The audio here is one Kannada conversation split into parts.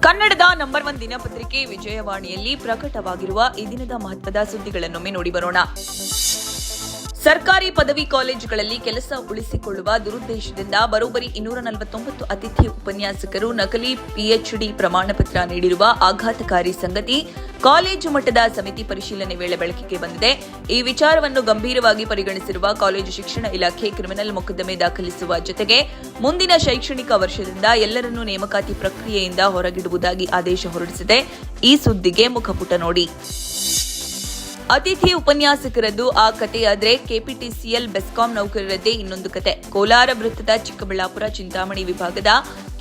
ಕನ್ನಡದ ನಂಬರ್ 1 ದಿನಪತ್ರಿಕೆ ವಿಜಯವಾಣಿಯಲ್ಲಿ ಪ್ರಕಟವಾಗಿರುವ ಈ ದಿನದ ಮಹತ್ವದ ಸುದ್ದಿಗಳನ್ನೊಮ್ಮೆ ನೋಡಿ ಬರೋಣ. ಸರ್ಕಾರಿ ಪದವಿ ಕಾಲೇಜುಗಳಲ್ಲಿ ಕೆಲಸ ಉಳಿಸಿಕೊಳ್ಳುವ ದುರುದ್ದೇಶದಿಂದ ಬರೋಬ್ಬರಿ 249 ಅತಿಥಿ ಉಪನ್ಯಾಸಕರು ನಕಲಿ ಪಿಎಚ್ಡಿ ಪ್ರಮಾಣ ಪತ್ರ ನೀಡಿರುವ ಆಘಾತಕಾರಿ ಸಂಗತಿ ಕಾಲೇಜು ಮಟ್ಟದ ಸಮಿತಿ ಪರಿಶೀಲನೆ ವೇಳೆ ಬೆಳಕಿಗೆ ಬಂದಿದೆ. ಈ ವಿಚಾರವನ್ನು ಗಂಭೀರವಾಗಿ ಪರಿಗಣಿಸಿರುವ ಕಾಲೇಜು ಶಿಕ್ಷಣ ಇಲಾಖೆ ಕ್ರಿಮಿನಲ್ ಮೊಕದ್ದಮೆ ದಾಖಲಿಸುವ ಜೊತೆಗೆ ಮುಂದಿನ ಶೈಕ್ಷಣಿಕ ವರ್ಷದಿಂದ ಎಲ್ಲರನ್ನೂ ನೇಮಕಾತಿ ಪ್ರಕ್ರಿಯೆಯಿಂದ ಹೊರಗಿಡುವುದಾಗಿ ಆದೇಶ ಹೊರಡಿಸಿದೆ. ಈ ಸುದ್ದಿಗೆ ಮುಖಪುಟ ನೋಡಿ. ಅತಿಥಿ ಉಪನ್ಯಾಸಕರದ್ದು ಆ ಕಥೆಯಾದ್ರೆ ಕೆಪಿಟಿಸಿಎಲ್ ಬೆಸ್ಕಾಂ ನೌಕರರದ್ದೇ ಇನ್ನೊಂದು ಕತೆ. ಕೋಲಾರ ವೃತ್ತದ ಚಿಕ್ಕಬಳ್ಳಾಪುರ ಚಿಂತಾಮಣಿ ವಿಭಾಗದ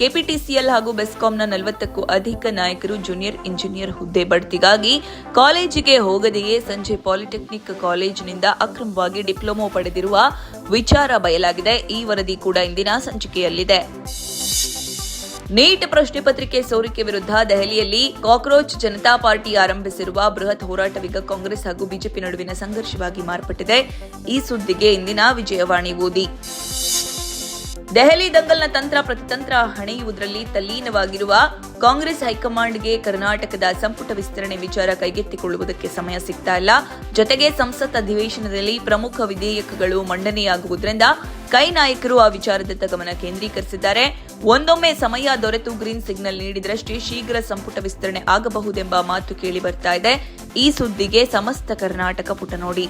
ಕೆಪಿಟಿಸಿಎಲ್ ಹಾಗೂ ಬೆಸ್ಕಾಂನ 40ಕ್ಕೂ ಅಧಿಕ ನಾಯಕರು ಜೂನಿಯರ್ ಇಂಜಿನಿಯರ್ ಹುದ್ದೆ ಬಡ್ತಿಗಾಗಿ ಕಾಲೇಜಿಗೆ ಹೋಗದೆಯೇ ಸಂಜೆ ಪಾಲಿಟೆಕ್ನಿಕ್ ಕಾಲೇಜಿನಿಂದ ಅಕ್ರಮವಾಗಿ ಡಿಪ್ಲೊಮೊ ಪಡೆದಿರುವ ವಿಚಾರ ಬಯಲಾಗಿದೆ. ಈ ವರದಿ ಕೂಡ ಇಂದಿನ ಸಂಚಿಕೆಯಲ್ಲಿದೆ. ನೀಟ್ ಪ್ರಶ್ನೆ ಪತ್ರಿಕೆ ಸೋರಿಕೆ ವಿರುದ್ಧ ದೆಹಲಿಯಲ್ಲಿ ಕಾಕ್ರೋಚ್ ಜನತಾ ಪಾರ್ಟಿ ಆರಂಭಿಸಿರುವ ಬೃಹತ್ ಹೋರಾಟವೀಗ ಕಾಂಗ್ರೆಸ್ ಹಾಗೂ ಬಿಜೆಪಿ ನಡುವಿನ ಸಂಘರ್ಷವಾಗಿ ಮಾರ್ಪಟ್ಟಿದೆ. ಈ ಸುದ್ದಿಗೆ ಇಂದಿನ ವಿಜಯವಾಣಿ ಓದಿ. ದೆಹಲಿ ದಂಗಲ್ನ ತಂತ್ರ ಪ್ರತಿತಂತ್ರ ಹಣೆಯುವುದರಲ್ಲಿ ತಲ್ಲೀನವಾಗಿರುವ ಕಾಂಗ್ರೆಸ್ ಹೈಕಮಾಂಡ್ಗೆ ಕರ್ನಾಟಕದ ಸಂಪುಟ ವಿಸ್ತರಣೆ ವಿಚಾರ ಕೈಗೆತ್ತಿಕೊಳ್ಳುವುದಕ್ಕೆ ಸಮಯ ಸಿಗ್ತಾ ಇಲ್ಲ. ಜೊತೆಗೆ ಸಂಸತ್ ಅಧಿವೇಶನದಲ್ಲಿ ಪ್ರಮುಖ ವಿಧೇಯಕಗಳು ಮಂಡನೆಯಾಗುವುದರಿಂದ ಕೈ ನಾಯಕರು ಆ ವಿಚಾರದತ್ತ ಗಮನ ಕೇಂದ್ರೀಕರಿಸಿದ್ದಾರೆ. ಒಂದೊಮ್ಮೆ ಸಮಯ ದೊರೆತು ಗ್ರೀನ್ ಸಿಗ್ನಲ್ ನೀಡಿದ್ರಷ್ಟೇ ಶೀಘ್ರ ಸಂಪುಟ ವಿಸ್ತರಣೆ ಆಗಬಹುದೆಂಬ ಮಾತು ಕೇಳಿ ಬರ್ತಾ ಇದೆ. ಈ ಸುದ್ದಿಗೆ ಸಮಸ್ತ ಕರ್ನಾಟಕ ಪುಟ ನೋಡಿ.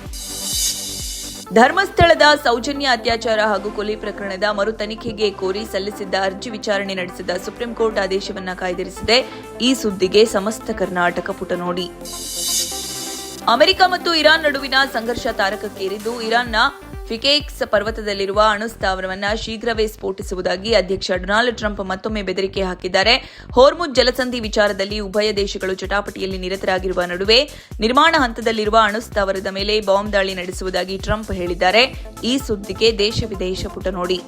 ಧರ್ಮಸ್ಥಳದ ಸೌಜನ್ಯ ಅತ್ಯಾಚಾರ ಹಾಗೂ ಕೊಲೆ ಪ್ರಕರಣದ ಮರು ತನಿಖೆಗೆ ಕೋರಿ ಸಲ್ಲಿಸಿದ್ದ ಅರ್ಜಿ ವಿಚಾರಣೆ ನಡೆಸಿದ ಸುಪ್ರೀಂ ಕೋರ್ಟ್ ಆದೇಶವನ್ನ ಕಾಯ್ದಿರಿಸಿದೆ. ಈ ಸುದ್ದಿಗೆ ಸಮಸ್ತ ಕರ್ನಾಟಕ ಪುಟ ನೋಡಿ. ಅಮೆರಿಕ ಮತ್ತು ಇರಾನ್ ನಡುವಿನ ಸಂಘರ್ಷ ತಾರಕಕ್ಕೇರಿದ್ದು ಇರಾನ್ನ ಫಿಕೇಕ್ಸ್ ಪರ್ವತದಲ್ಲಿರುವ ಅಣು ಸ್ಥಾವರವನ್ನು ಶೀಘ್ರವೇ ಸ್ಫೋಟಿಸುವುದಾಗಿ ಅಧ್ಯಕ್ಷ ಡೊನಾಲ್ಡ್ ಟ್ರಂಪ್ ಮತ್ತೊಮ್ಮೆ ಬೆದರಿಕೆ ಹಾಕಿದ್ದಾರೆ. ಹೋರ್ಮುಜ್ ಜಲಸಂಧಿ ವಿಚಾರದಲ್ಲಿ ಉಭಯ ದೇಶಗಳು ಜಟಾಪಟಿಯಲ್ಲಿ ನಿರತರಾಗಿರುವ ನಡುವೆ ನಿರ್ಮಾಣ ಹಂತದಲ್ಲಿರುವ ಅಣು ಸ್ಥಾವರದ ಮೇಲೆ ಬಾಂಬ್ ದಾಳಿ ನಡೆಸುವುದಾಗಿ ಟ್ರಂಪ್ ಹೇಳಿದ್ದಾರೆ. ಈ ಸುದ್ದಿಗೆ ದೇಶ ವಿದೇಶ ಪುಟ ನೋಡಿ.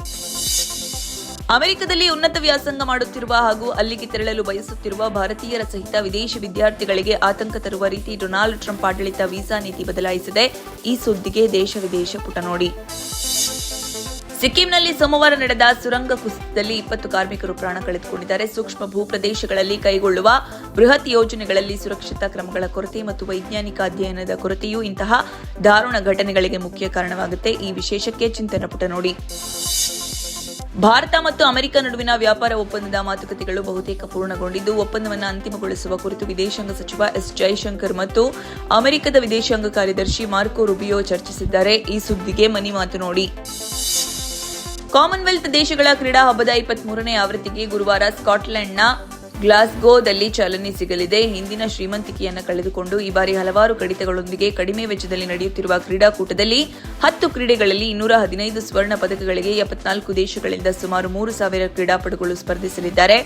ಅಮೆರಿಕದಲ್ಲಿ ಉನ್ನತ ವ್ಯಾಸಂಗ ಮಾಡುತ್ತಿರುವ ಹಾಗೂ ಅಲ್ಲಿಗೆ ತೆರಳಲು ಬಯಸುತ್ತಿರುವ ಭಾರತೀಯರ ಸಹಿತ ವಿದೇಶಿ ವಿದ್ಯಾರ್ಥಿಗಳಿಗೆ ಆತಂಕ ತರುವ ರೀತಿ ಡೊನಾಲ್ಡ್ ಟ್ರಂಪ್ ಆಡಳಿತ ವೀಸಾ ನೀತಿ ಬದಲಾಯಿಸಿದೆ. ಈ ಸುದ್ದಿಗೆ ದೇಶ ವಿದೇಶ ಪುಟ ನೋಡಿ. ಸಿಕ್ಕಿಂನಲ್ಲಿ ಸೋಮವಾರ ನಡೆದ ಸುರಂಗ ಕುಸಿತದಲ್ಲಿ 20 ಕಾರ್ಮಿಕರು ಪ್ರಾಣ ಕಳೆದುಕೊಂಡಿದ್ದಾರೆ. ಸೂಕ್ಷ್ಮ ಭೂಪ್ರದೇಶಗಳಲ್ಲಿ ಕೈಗೊಳ್ಳುವ ಬೃಹತ್ ಯೋಜನೆಗಳಲ್ಲಿ ಸುರಕ್ಷತಾ ಕ್ರಮಗಳ ಕೊರತೆ ಮತ್ತು ವೈಜ್ಞಾನಿಕ ಅಧ್ಯಯನದ ಕೊರತೆಯೂ ಇಂತಹ ದಾರುಣ ಘಟನೆಗಳಿಗೆ ಮುಖ್ಯ ಕಾರಣವಾಗುತ್ತೆ. ಈ ವಿಶೇಷಕ್ಕೆ ಚಿಂತನ ಪುಟ ನೋಡಿ. ಭಾರತ ಮತ್ತು ಅಮೆರಿಕ ನಡುವಿನ ವ್ಯಾಪಾರ ಒಪ್ಪಂದದ ಮಾತುಕತೆಗಳು ಬಹುತೇಕ ಪೂರ್ಣಗೊಂಡಿದ್ದು ಒಪ್ಪಂದವನ್ನು ಅಂತಿಮಗೊಳಿಸುವ ಕುರಿತು ವಿದೇಶಾಂಗ ಸಚಿವ ಎಸ್ ಜೈಶಂಕರ್ ಮತ್ತು ಅಮೆರಿಕದ ವಿದೇಶಾಂಗ ಕಾರ್ಯದರ್ಶಿ ಮಾರ್ಕೊ ರುಬಿಯೋ ಚರ್ಚಿಸಿದ್ದಾರೆ. ಈ ಸುದ್ದಿಗೆ ಮನಿ ಮಾತು ನೋಡಿ. ಕಾಮನ್ವೆಲ್ತ್ ದೇಶಗಳ ಕ್ರೀಡಾ ಹಬ್ಬದ 23ನೇ ಆವೃತ್ತಿಗೆ ಗುರುವಾರ ಸ್ಕಾಟ್ಲೆಂಡ್ನ ಗ್ಲಾಸ್ಗೋದಲ್ಲಿ ಚಾಲನೆ ಸಿಗಲಿದೆ. ಹಿಂದಿನ ಶ್ರೀಮಂತಿಕೆಯನ್ನು ಕಳೆದುಕೊಂಡು ಈ ಬಾರಿ ಹಲವಾರು ಕಡಿತಗಳೊಂದಿಗೆ ಕಡಿಮೆ ವೆಚ್ಚದಲ್ಲಿ ನಡೆಯುತ್ತಿರುವ ಕ್ರೀಡಾಕೂಟದಲ್ಲಿ 10 ಕ್ರೀಡೆಗಳಲ್ಲಿ 215 ಸ್ವರ್ಣ ಪದಕಗಳಿಗೆ 74 ದೇಶಗಳಿಂದ ಸುಮಾರು 3,000 ಕ್ರೀಡಾಪಟುಗಳು ಸ್ಪರ್ಧಿಸಲಿದ್ದಾರೆ.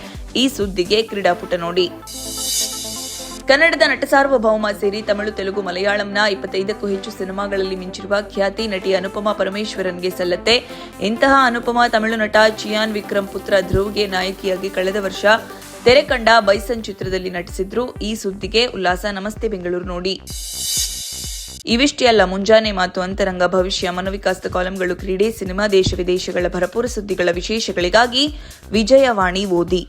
ಈ ಸುದ್ದಿಗೆ ಕ್ರೀಡಾಪುಟ ನೋಡಿ. ಕನ್ನಡದ ನಟ ಸಾರ್ವಭೌಮ ಸೇರಿ ತಮಿಳು, ತೆಲುಗು, ಮಲಯಾಳಂನ 25ಕ್ಕೂ ಹೆಚ್ಚು ಸಿನಿಮಾಗಳಲ್ಲಿ ಮಿಂಚಿರುವ ಖ್ಯಾತಿ ನಟಿ ಅನುಪಮಾ ಪರಮೇಶ್ವರನ್ಗೆ ಸಲ್ಲತ್ತೆ. ಇಂತಹ ಅನುಪಮಾ ತಮಿಳು ನಟ ಚಿಯಾನ್ ವಿಕ್ರಮ್ ಪುತ್ರ ಧ್ರುವ್ಗೆ ನಾಯಕಿಯಾಗಿ ಕಳೆದ ವರ್ಷ ತೆರೆ ಕಂಡ ಬೈಸನ್ ಚಿತ್ರದಲ್ಲಿ ನಟಿಸಿದ್ರು. ಈ ಸುದ್ದಿಗೆ ಉಲ್ಲಾಸ ನಮಸ್ತೆ ಬೆಂಗಳೂರು ನೋಡಿ. ಇವಿಷ್ಟೇ ಅಲ್ಲ, ಮುಂಜಾನೆ ಮಾತು, ಅಂತರಂಗ, ಭವಿಷ್ಯ, ಮನೋವಿಕಾಸದ ಕಾಲಂಗಳು, ಕ್ರೀಡೆ, ಸಿನಿಮಾ, ದೇಶ ವಿದೇಶಗಳ ಭರಪೂರ ಸುದ್ದಿಗಳ ವಿಶೇಷಗಳಿಗಾಗಿ ವಿಜಯವಾಣಿ ಓದಿ.